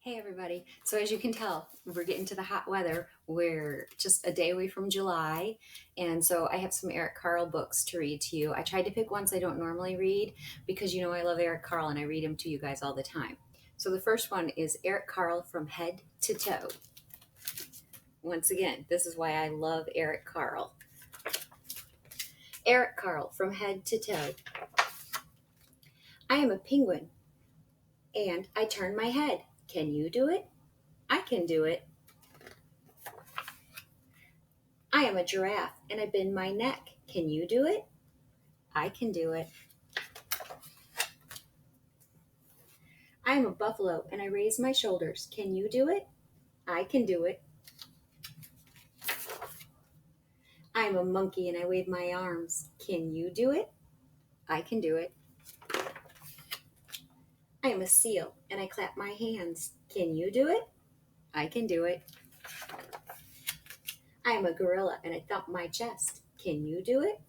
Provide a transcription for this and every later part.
Hey everybody. So as you can tell, we're getting to the hot weather. We're just a day away from July. And so I have some Eric Carle books to read to you. I tried to pick ones I don't normally read because you know I love Eric Carle and I read him to you guys all the time. So the first one is Eric Carle From Head to Toe. Once again, this is why I love Eric Carle. Eric Carle From Head to Toe. I am a penguin and I turn my head. Can you do it? I can do it. I am a giraffe and I bend my neck. Can you do it? I can do it. I am a buffalo and I raise my shoulders. Can you do it? I can do it. I am a monkey and I wave my arms. Can you do it? I can do it. I am a seal and I clap my hands. Can you do it? I can do it. I am a gorilla and I thump my chest. Can you do it?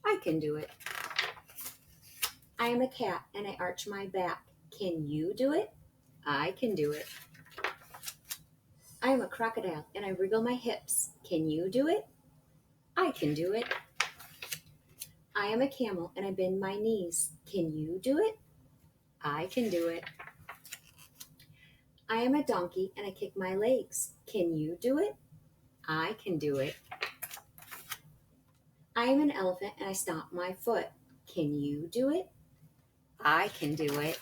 I can do it. I am a cat and I arch my back. Can you do it? I can do it. I am a crocodile and I wriggle my hips. Can you do it? I can do it. I am a camel and I bend my knees. Can you do it? I can do it. I am a donkey and I kick my legs. Can you do it? I can do it. I am an elephant and I stomp my foot. Can you do it? I can do it.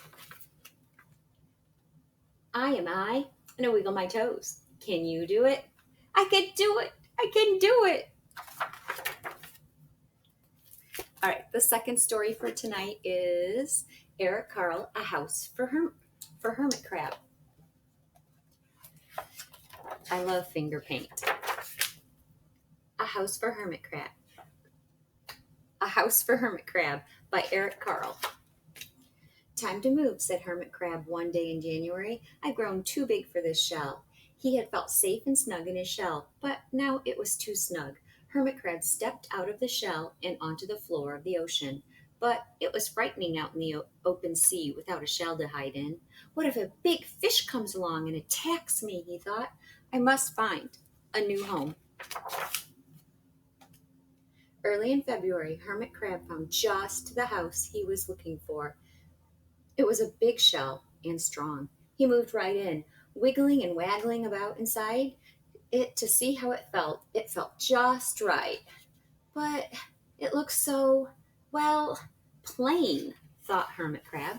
I am I and I wiggle my toes. Can you do it? I can do it. I can do it. All right, the second story for tonight is Eric Carle, A House for Hermit Crab. I love finger paint. A House for Hermit Crab. A House for Hermit Crab by Eric Carle. Time to move, said Hermit Crab one day in January. I've grown too big for this shell. He had felt safe and snug in his shell, but now it was too snug. Hermit Crab stepped out of the shell and onto the floor of the ocean. But it was frightening out in the open sea without a shell to hide in. What if a big fish comes along and attacks me, he thought. I must find a new home. Early in February, Hermit Crab found just the house he was looking for. It was a big shell and strong. He moved right in, wiggling and waggling about inside it to see how it felt. It felt just right. But it looked so, well, plain, thought Hermit Crab.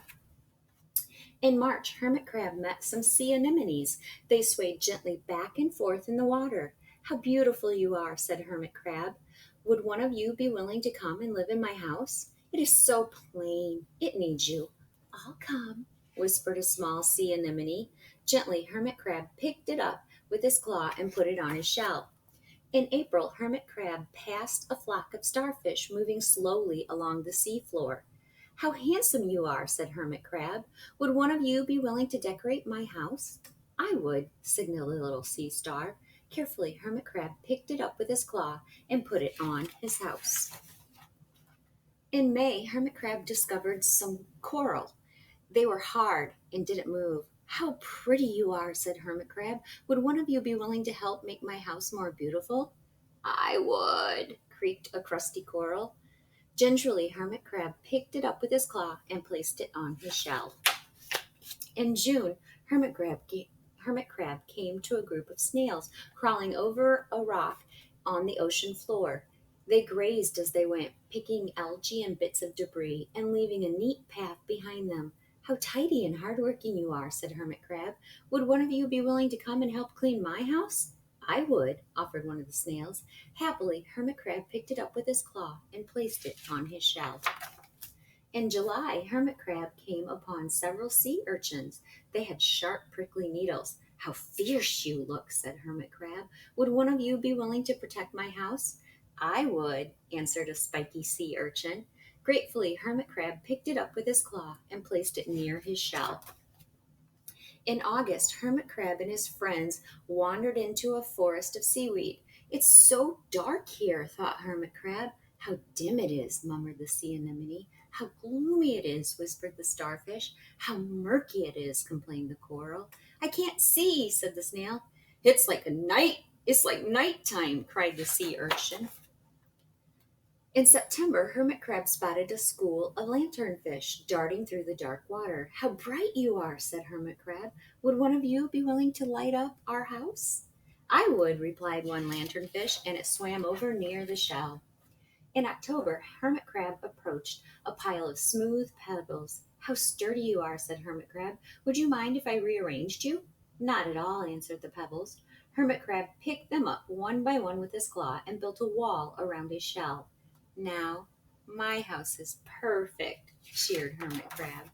In March, Hermit Crab met some sea anemones. They swayed gently back and forth in the water. How beautiful you are, said Hermit Crab. Would one of you be willing to come and live in my house? It is so plain. It needs you. I'll come, whispered a small sea anemone. Gently, Hermit Crab picked it up with his claw and put it on his shell. In April, Hermit Crab passed a flock of starfish moving slowly along the seafloor. How handsome you are, said Hermit Crab. Would one of you be willing to decorate my house? I would, signaled a little sea star. Carefully, Hermit Crab picked it up with his claw and put it on his house. In May, Hermit Crab discovered some coral. They were hard and didn't move. How pretty you are, said Hermit Crab. Would one of you be willing to help make my house more beautiful? I would, creaked a crusty coral. Gingerly, Hermit Crab picked it up with his claw and placed it on his shell. In June, Hermit Crab came to a group of snails crawling over a rock on the ocean floor. They grazed as they went, picking algae and bits of debris and leaving a neat path behind them. How tidy and hardworking you are, said Hermit Crab. Would one of you be willing to come and help clean my house? I would, offered one of the snails. Happily, Hermit Crab picked it up with his claw and placed it on his shell. In July, Hermit Crab came upon several sea urchins. They had sharp, prickly needles. How fierce you look, said Hermit Crab. Would one of you be willing to protect my house? I would, answered a spiky sea urchin. Gratefully, Hermit Crab picked it up with his claw and placed it near his shell. In August, Hermit Crab and his friends wandered into a forest of seaweed. It's so dark here, thought Hermit Crab. How dim it is, murmured the sea anemone. How gloomy it is, whispered the starfish. How murky it is, complained the coral. I can't see, said the snail. It's like nighttime, cried the sea urchin. In September, Hermit Crab spotted a school of lanternfish darting through the dark water. How bright you are, said Hermit Crab. Would one of you be willing to light up our house? I would, replied one lanternfish, and it swam over near the shell. In October, Hermit Crab approached a pile of smooth pebbles. How sturdy you are, said Hermit Crab. Would you mind if I rearranged you? Not at all, answered the pebbles. Hermit Crab picked them up one by one with his claw and built a wall around his shell. Now, my house is perfect, cheered Hermit Crab.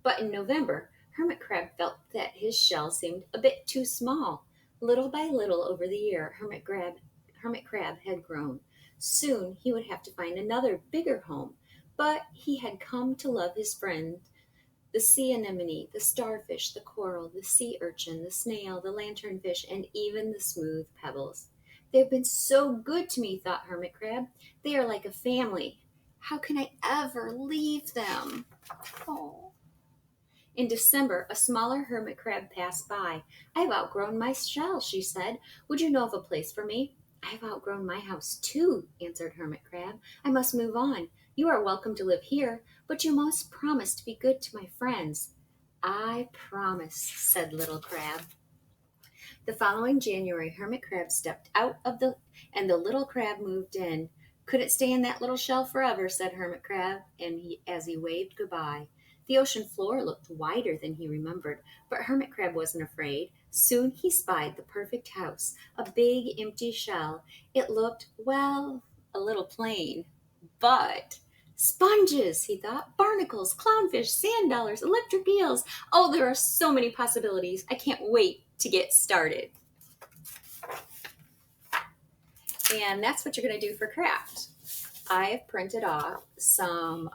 But in November, Hermit Crab felt that his shell seemed a bit too small. Little by little over the year, Hermit Crab had grown. Soon he would have to find another bigger home. But he had come to love his friend, the sea anemone, the starfish, the coral, the sea urchin, the snail, the lanternfish, and even the smooth pebbles. They've been so good to me, thought Hermit Crab. They are like a family. How can I ever leave them? Oh. In December, a smaller hermit crab passed by. I've outgrown my shell, she said. Would you know of a place for me? I've outgrown my house too, answered Hermit Crab. I must move on. You are welcome to live here, but you must promise to be good to my friends. I promise, said Little Crab. The following January, Hermit Crab stepped out of the and the little crab moved in. Couldn't stay in that little shell forever, said Hermit Crab, and as he waved goodbye. The ocean floor looked wider than he remembered, but Hermit Crab wasn't afraid. Soon he spied the perfect house, a big empty shell. It looked, well, a little plain, but sponges, he thought, barnacles, clownfish, sand dollars, electric eels. Oh, there are so many possibilities. I can't wait to get started. And that's what you're going to do for craft. I have printed off some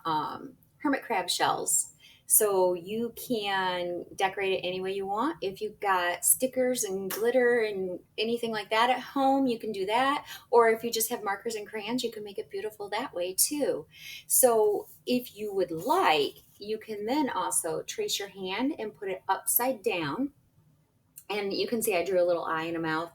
hermit crab shells. So you can decorate it any way you want. If you've got stickers and glitter and anything like that at home, you can do that. Or if you just have markers and crayons, you can make it beautiful that way too. So if you would like, you can then also trace your hand and put it upside down. And you can see I drew a little eye and a mouth.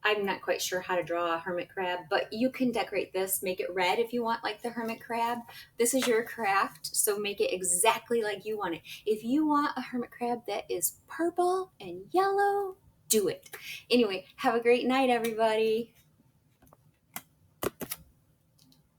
I'm not quite sure how to draw a hermit crab, but you can decorate this, make it red if you want, like the hermit crab. This is your craft, so make it exactly like you want it. If you want a hermit crab that is purple and yellow, do it. Anyway, have a great night, everybody.